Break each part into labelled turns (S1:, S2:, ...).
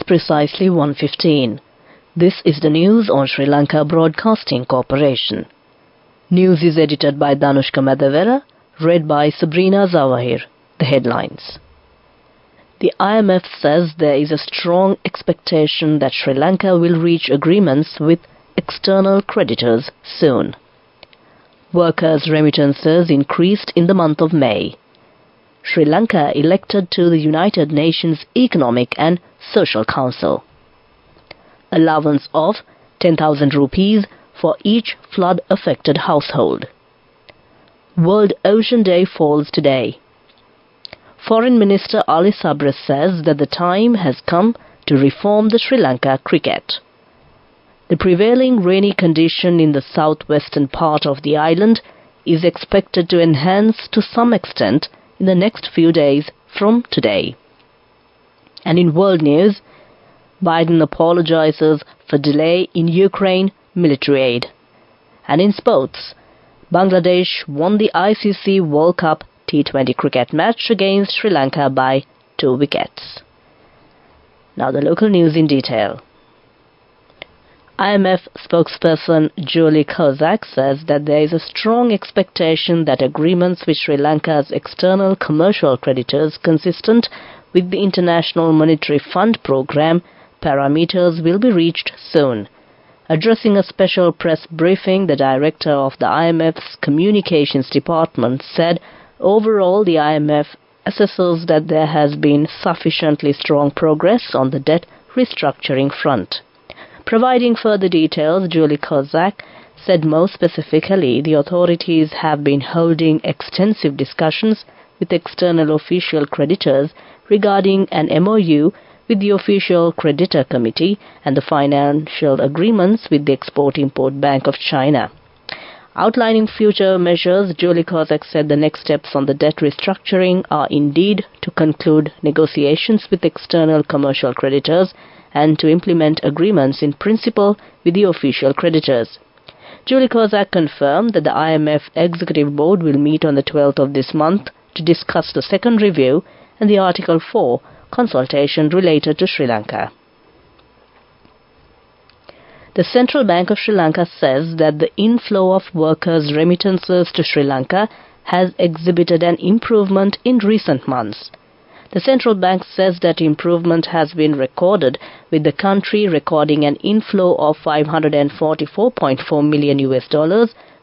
S1: precisely 1:15. This is the news on Sri Lanka Broadcasting Corporation. News is edited by Danushka Madavera, read by Sabrina Zawahir. The headlines. The IMF says there is a strong expectation that Sri Lanka will reach agreements with external creditors soon. Workers' remittances increased in the month of May. Sri Lanka elected to the United Nations Economic and Social Council. Allowance of 10,000 rupees for each flood-affected household. World Ocean Day falls today. Foreign Minister Ali Sabris says that the time has come to reform the Sri Lanka cricket. The prevailing rainy condition in the southwestern part of the island is expected to enhance to some extent in the next few days from today. And in world news, Biden apologizes for delay in Ukraine military aid. And in sports, Bangladesh won the ICC World Cup T20 cricket match against Sri Lanka by 2 wickets. Now the local news in detail. IMF spokesperson Julie Kozak says that there is a strong expectation that agreements with Sri Lanka's external commercial creditors consistent with the International Monetary Fund program parameters will be reached soon. Addressing a special press briefing, the director of the IMF's communications department said overall the IMF assesses that there has been sufficiently strong progress on the debt restructuring front. Providing further details, Julie Kozak said more specifically the authorities have been holding extensive discussions with external official creditors regarding an MOU with the Official Creditor Committee and the financial agreements with the Export-Import Bank of China. Outlining future measures, Julie Kozak said the next steps on the debt restructuring are indeed to conclude negotiations with external commercial creditors and to implement agreements in principle with the official creditors. Julie Kozak confirmed that the IMF Executive Board will meet on the 12th of this month to discuss the second review and the Article 4 consultation related to Sri Lanka. The Central Bank of Sri Lanka says that the inflow of workers' remittances to Sri Lanka has exhibited an improvement in recent months. The central bank says that improvement has been recorded, with the country recording an inflow of $544.4 million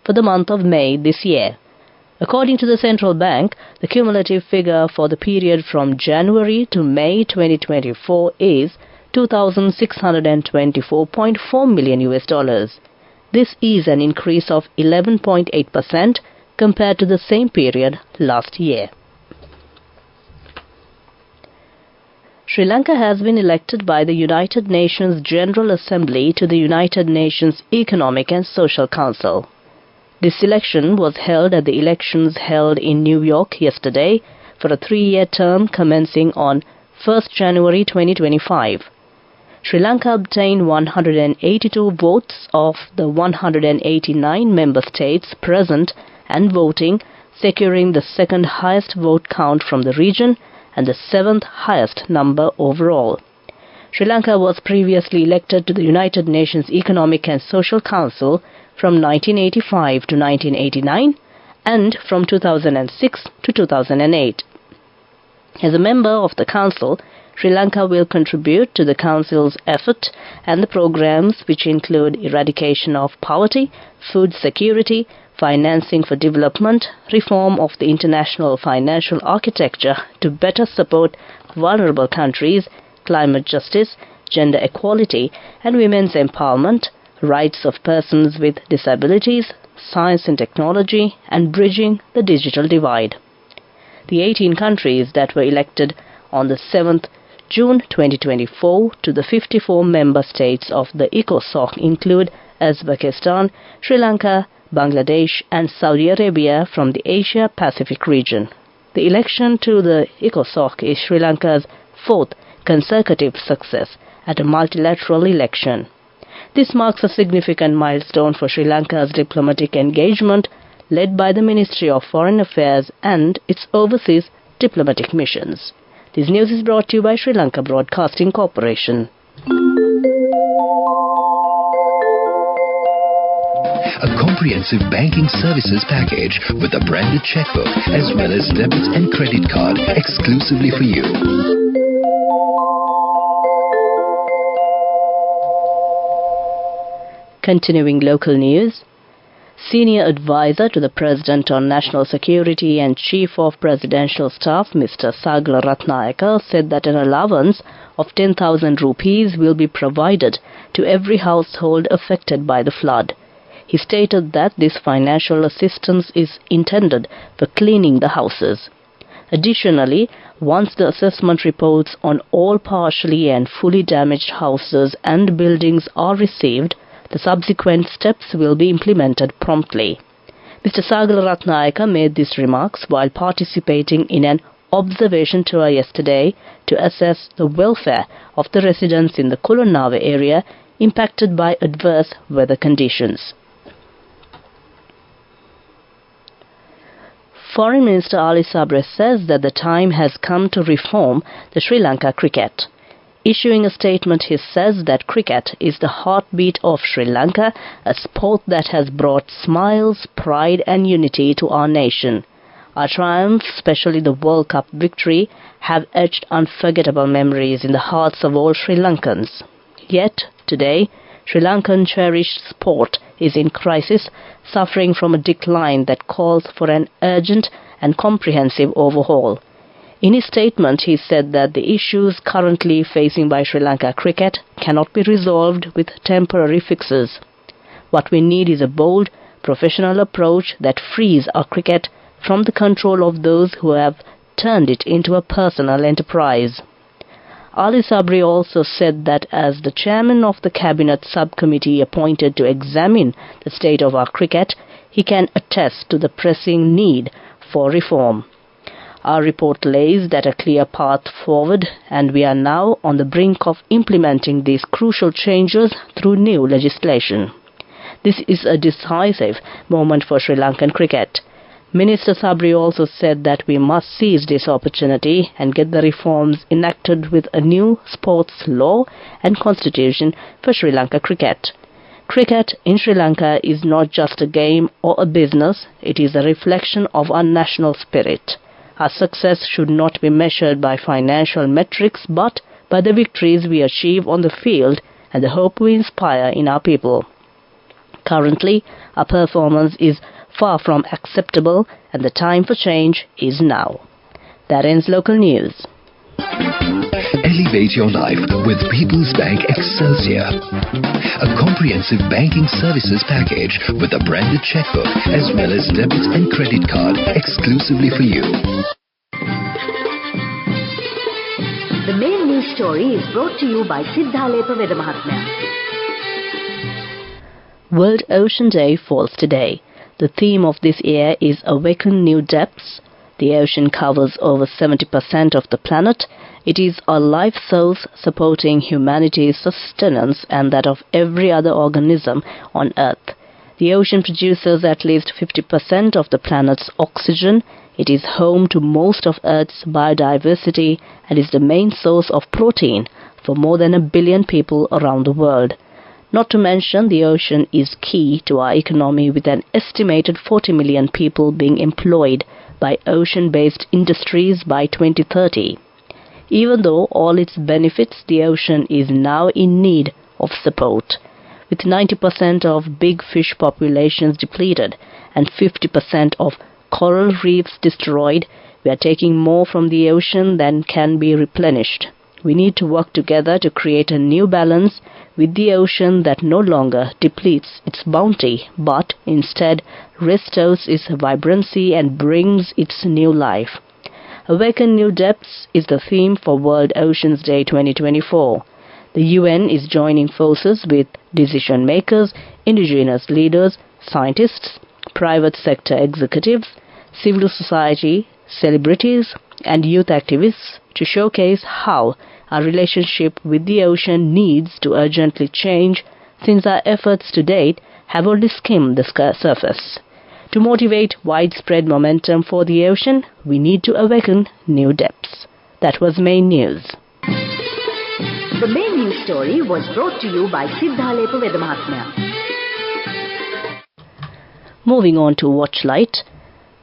S1: for the month of May this year. According to the central bank, the cumulative figure for the period from January to May 2024 is $2,624.4 million. This is an increase of 11.8% compared to the same period last year. Sri Lanka has been elected by the United Nations General Assembly to the United Nations Economic and Social Council. This election was held at the elections held in New York yesterday for a 3-year term commencing on 1st January 2025. Sri Lanka obtained 182 votes of the 189 member states present and voting, securing the second highest vote count from the region and the 7th highest number overall. Sri Lanka was previously elected to the United Nations Economic and Social Council from 1985 to 1989 and from 2006 to 2008. As a member of the Council, Sri Lanka will contribute to the Council's effort and the programs which include eradication of poverty, food security, financing for development, reform of the international financial architecture to better support vulnerable countries, climate justice, gender equality and women's empowerment, rights of persons with disabilities, science and technology, and bridging the digital divide. The 18 countries that were elected on the 7th June 2024 to the 54 member states of the ECOSOC include Uzbekistan, Sri Lanka, Bangladesh and Saudi Arabia from the Asia-Pacific region. The election to the ECOSOC is Sri Lanka's 4th consecutive success at a multilateral election. This marks a significant milestone for Sri Lanka's diplomatic engagement led by the Ministry of Foreign Affairs and its overseas diplomatic missions. This news is brought to you by Sri Lanka Broadcasting Corporation.
S2: A comprehensive banking services package with a branded checkbook as well as debit and credit card exclusively for you.
S1: Continuing local news. Senior Advisor to the President on National Security and Chief of Presidential Staff, Mr. Sagala Ratnayaka, said that an allowance of 10,000 rupees will be provided to every household affected by the flood. He stated that this financial assistance is intended for cleaning the houses. Additionally, once the assessment reports on all partially and fully damaged houses and buildings are received, the subsequent steps will be implemented promptly. Mr. Sagala Ratnayaka made these remarks while participating in an observation tour yesterday to assess the welfare of the residents in the Kulonnawa area impacted by adverse weather conditions. Foreign Minister Ali Sabre says that the time has come to reform the Sri Lanka cricket. Issuing a statement, he says that cricket is the heartbeat of Sri Lanka, a sport that has brought smiles, pride and unity to our nation. Our triumphs, especially the World Cup victory, have etched unforgettable memories in the hearts of all Sri Lankans. Yet, today, Sri Lankan cherished sport is in crisis, suffering from a decline that calls for an urgent and comprehensive overhaul. In his statement, he said that the issues currently facing by Sri Lanka cricket cannot be resolved with temporary fixes. What we need is a bold, professional approach that frees our cricket from the control of those who have turned it into a personal enterprise. Ali Sabri also said that as the chairman of the Cabinet subcommittee appointed to examine the state of our cricket, he can attest to the pressing need for reform. Our report lays that a clear path forward, and we are now on the brink of implementing these crucial changes through new legislation. This is a decisive moment for Sri Lankan cricket. Minister Sabri also said that we must seize this opportunity and get the reforms enacted with a new sports law and constitution for Sri Lanka cricket. Cricket in Sri Lanka is not just a game or a business, it is a reflection of our national spirit. Our success should not be measured by financial metrics, but by the victories we achieve on the field and the hope we inspire in our people. Currently, our performance is far from acceptable, and the time for change is now. That ends local news.
S2: Elevate your life with People's Bank Excelsior. A comprehensive banking services package with a branded checkbook as well as debit and credit card exclusively for you.
S3: The main news story is brought to you by Sinhala Veda Mahatmya.
S1: World Ocean Day falls today. The theme of this year is Awaken New Depths. The ocean covers over 70% of the planet. It is a life source supporting humanity's sustenance and that of every other organism on Earth. The ocean produces at least 50% of the planet's oxygen. It is home to most of Earth's biodiversity and is the main source of protein for more than 1 billion people around the world. Not to mention, the ocean is key to our economy, with an estimated 40 million people being employed by ocean-based industries by 2030. Even though all its benefits, the ocean is now in need of support. With 90% of big fish populations depleted and 50% of coral reefs destroyed, we are taking more from the ocean than can be replenished. We need to work together to create a new balance with the ocean that no longer depletes its bounty, but instead restores its vibrancy and brings its new life. Awaken New Depths is the theme for World Oceans Day 2024. The UN is joining forces with decision makers, indigenous leaders, scientists, private sector executives, civil society, celebrities, and youth activists to showcase how our relationship with the ocean needs to urgently change, since our efforts to date have only skimmed the surface. To motivate widespread momentum for the ocean, we need to awaken new depths. That was main news.
S3: The main news story was brought to you by Sinhala Mahatmya.
S1: Moving on to Watchlight,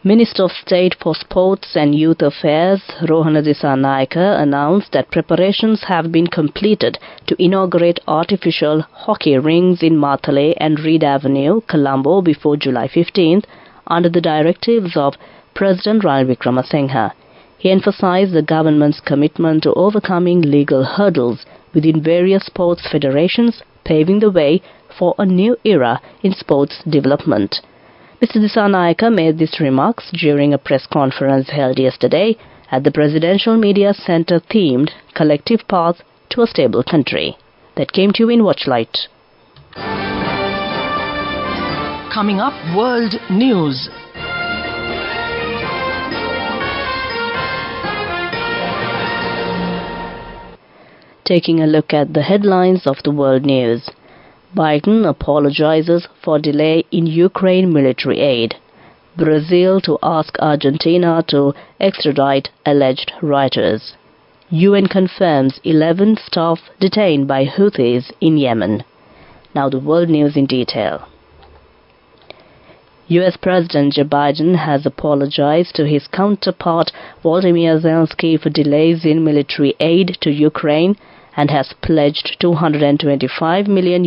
S1: Minister of State for Sports and Youth Affairs Rohana Dissanayake announced that preparations have been completed to inaugurate artificial hockey rings in Mathale and Reed Avenue, Colombo before July 15th under the directives of President Ranil Wickremesinghe. He emphasized the government's commitment to overcoming legal hurdles within various sports federations, paving the way for a new era in sports development. Mr. Dissanayake made these remarks during a press conference held yesterday at the Presidential Media Centre themed Collective Path to a Stable Country. That came to you in Watchlight.
S4: Coming up, World News.
S1: Taking a look at the headlines of the world news. Biden apologizes for delay in Ukraine military aid. Brazil to ask Argentina to extradite alleged rioters. UN confirms 11 staff detained by Houthis in Yemen. Now the world news in detail. US President Joe Biden has apologized to his counterpart Volodymyr Zelensky for delays in military aid to Ukraine and has pledged $225 million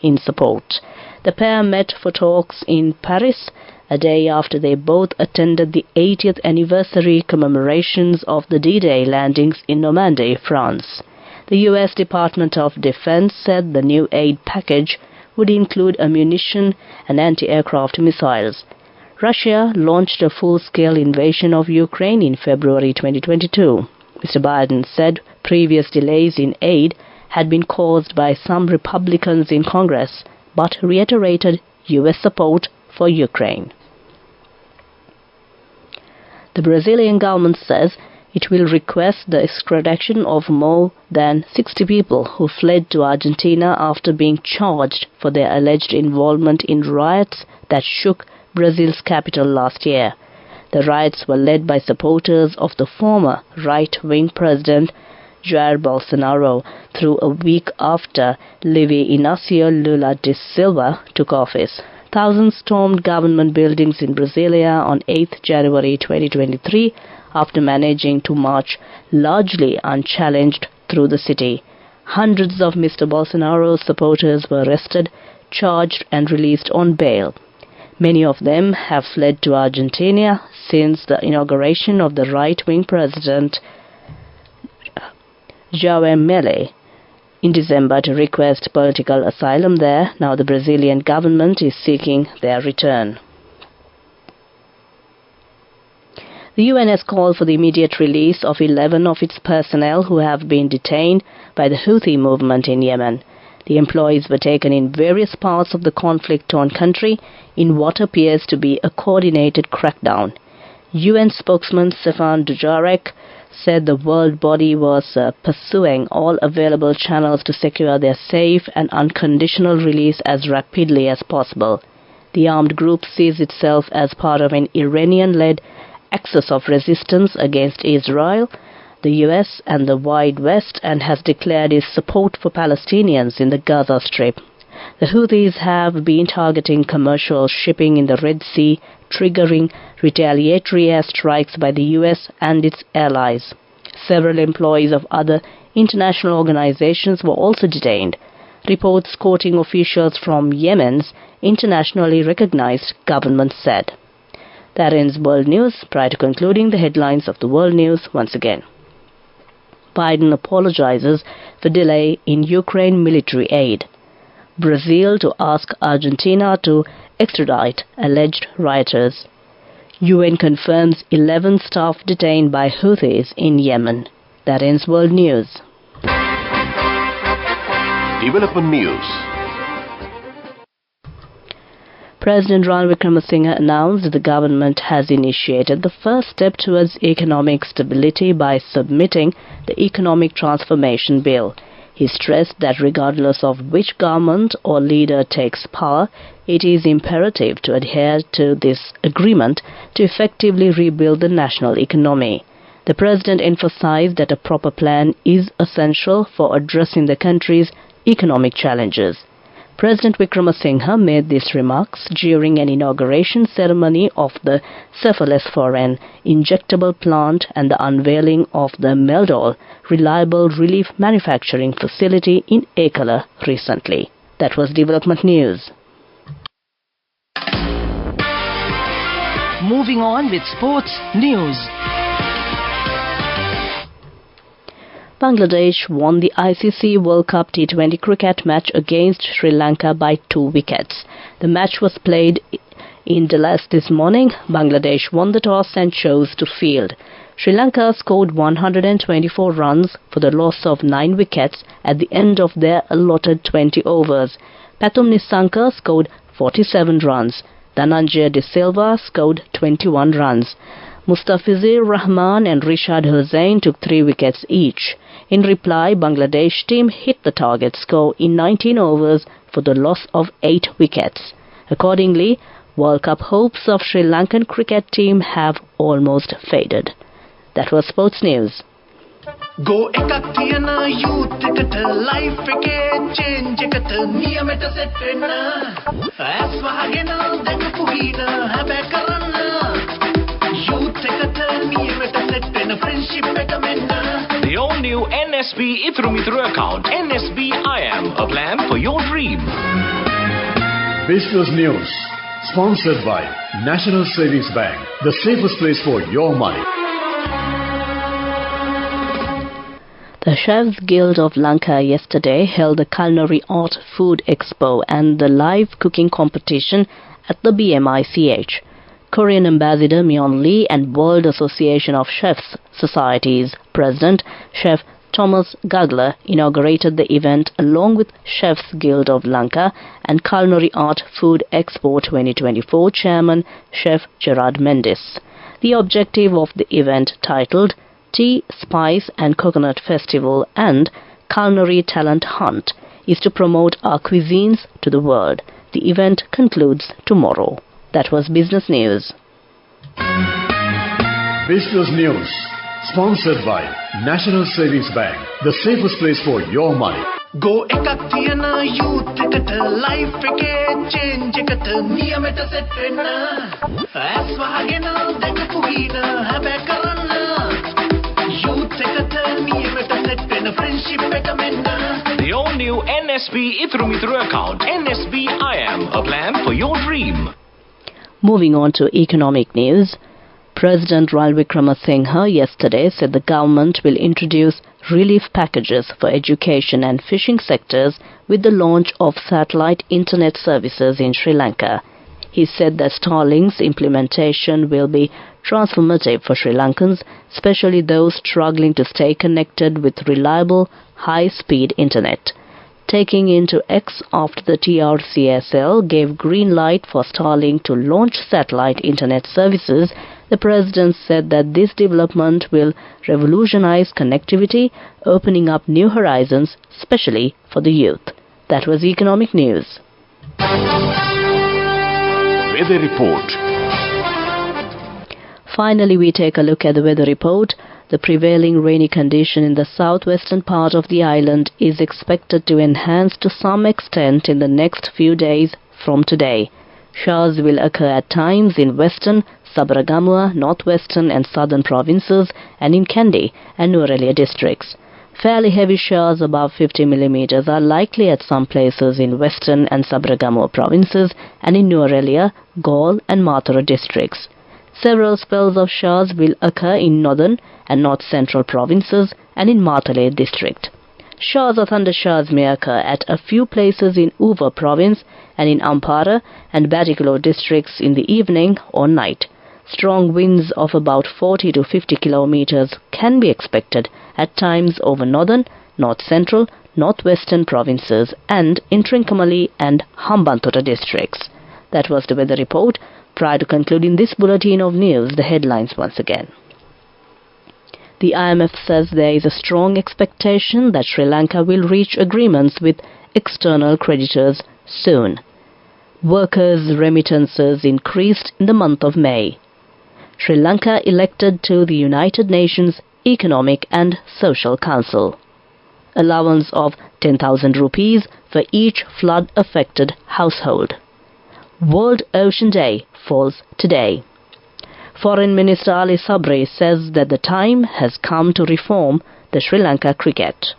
S1: in support. The pair met for talks in Paris a day after they both attended the 80th anniversary commemorations of the D-Day landings in Normandy, France. The U.S. Department of Defense said the new aid package would include ammunition and anti-aircraft missiles. Russia launched a full-scale invasion of Ukraine in February 2022. Mr. Biden said previous delays in aid had been caused by some Republicans in Congress, but reiterated U.S. support for Ukraine. The Brazilian government says it will request the extradition of more than 60 people who fled to Argentina after being charged for their alleged involvement in riots that shook Brazil's capital last year. The riots were led by supporters of the former right-wing president Jair Bolsonaro through a week after Luiz Inácio Lula da Silva took office. Thousands stormed government buildings in Brasilia on 8 January 2023 after managing to march largely unchallenged through the city. Hundreds of Mr. Bolsonaro's supporters were arrested, charged and released on bail. Many of them have fled to Argentina since the inauguration of the right-wing president Jair Milei in December to request political asylum there. Now the Brazilian government is seeking their return. The UN has called for the immediate release of 11 of its personnel who have been detained by the Houthi movement in Yemen. The employees were taken in various parts of the conflict-torn country in what appears to be a coordinated crackdown. UN spokesman Stefan Dujarric said the world body was pursuing all available channels to secure their safe and unconditional release as rapidly as possible. The armed group sees itself as part of an Iranian-led axis of resistance against Israel, the US and the wide West, and has declared its support for Palestinians in the Gaza Strip. The Houthis have been targeting commercial shipping in the Red Sea, triggering retaliatory airstrikes by the US and its allies. Several employees of other international organizations were also detained. Reports quoting officials from Yemen's internationally recognized government said. That ends World News. Prior to concluding, the headlines of the World News once again. Biden apologizes for delay in Ukraine military aid. Brazil to ask Argentina to extradite alleged rioters. UN confirms 11 staff detained by Houthis in Yemen. That ends World News.
S5: Development News.
S1: President Ranil Wickremesinghe announced the government has initiated the first step towards economic stability by submitting the Economic Transformation Bill. He stressed that regardless of which government or leader takes power, it is imperative to adhere to this agreement to effectively rebuild the national economy. The President emphasized that a proper plan is essential for addressing the country's economic challenges. President Wickremesinghe made these remarks during an inauguration ceremony of the cephalosporin injectable plant and the unveiling of the Meldol Reliable Relief Manufacturing Facility in Ekala recently. That was development news.
S4: Moving on with sports news.
S1: Bangladesh won the ICC World Cup T20 cricket match against Sri Lanka by 2 wickets. The match was played in Dallas this morning. Bangladesh won the toss and chose to field. Sri Lanka scored 124 runs for the loss of 9 wickets at the end of their allotted 20 overs. Pathum Nissanka scored 47 runs. Dhananjaya De Silva scored 21 runs. Mustafizur Rahman and Rishad Hussain took 3 wickets each. In reply, Bangladesh team hit the target score in 19 overs for the loss of 8 wickets. Accordingly, World Cup hopes of Sri Lankan cricket team have almost faded. That was sports news.
S5: Go ekakthiyana youth eකට life එකේ change එකට නියමෙට set වෙන්න ඇස් වහගෙන දැකපු හින හැබැ කරන්න youth එකට නියමෙට set වෙන friendship එක මෙන්න.
S6: The all-new NSB Ithru Mithru account, NSB IM, a plan for your dream.
S7: Business News, sponsored by National Savings Bank, the safest place for your money.
S1: The Chefs Guild of Lanka yesterday held the Culinary Art Food Expo and the live cooking competition at the BMICH. Korean Ambassador Myeon Lee and World Association of Chefs Society's President, Chef Thomas Gagler, inaugurated the event along with Chefs Guild of Lanka and Culinary Art Food Expo 2024 Chairman Chef Gerard Mendes. The objective of the event, titled Tea, Spice and Coconut Festival and Culinary Talent Hunt, is to promote our cuisines to the world. The event concludes tomorrow. That was business news.
S7: Business News, sponsored by National Savings Bank, the safest place for your money.
S5: Go ekakthiyana youth එකට life එකේ change එකට නියමෙට set වෙන්න ඇස් වහගෙන දැකපු හින හැබැ කරන්න youth එකට නියමෙට set වෙන friendship එක මෙන්න.
S6: The all-new NSB Ithru Mithru account, NSB IM, a plan for your dream.
S1: Moving on to economic news, President Ranil Wickremesinghe yesterday said the government will introduce relief packages for education and fishing sectors with the launch of satellite internet services in Sri Lanka. He said that Starlink's implementation will be transformative for Sri Lankans, especially those struggling to stay connected with reliable, high-speed internet. Taking into X after the TRCSL gave green light for Starlink to launch satellite internet services, the President said that this development will revolutionize connectivity, opening up new horizons, especially for the youth. That was economic news.
S6: Weather report.
S1: Finally, we take a look at the weather report. The prevailing rainy condition in the southwestern part of the island is expected to enhance to some extent in the next few days from today. Showers will occur at times in western, Sabaragamuwa, northwestern and southern provinces and in Kandy and Nuwara districts. Fairly heavy showers above 50 mm are likely at some places in western and Sabaragamuwa provinces and in Nuwara, Galle and Mathura districts. Several spells of showers will occur in northern and north-central provinces and in Matale district. Showers or thunder showers may occur at a few places in Uva province and in Ampara and Batticaloa districts in the evening or night. Strong winds of about 40 to 50 kilometers can be expected at times over northern, north-central, northwestern provinces and in Trincomalee and Hambantota districts. That was the weather report. Prior to concluding this bulletin of news, the headlines once again. The IMF says there is a strong expectation that Sri Lanka will reach agreements with external creditors soon. Workers' remittances increased in the month of May. Sri Lanka elected to the United Nations Economic and Social Council. Allowance of 10,000 rupees for each flood-affected household. World Ocean Day falls today. Foreign Minister Ali Sabri says that the time has come to reform the Sri Lanka cricket.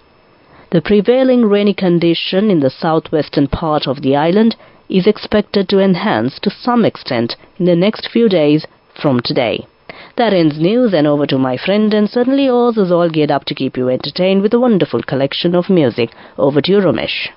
S1: The prevailing rainy condition in the southwestern part of the island is expected to enhance to some extent in the next few days from today. That ends news, and over to my friend, and certainly yours is all geared up to keep you entertained with a wonderful collection of music. Over to you, Ramesh.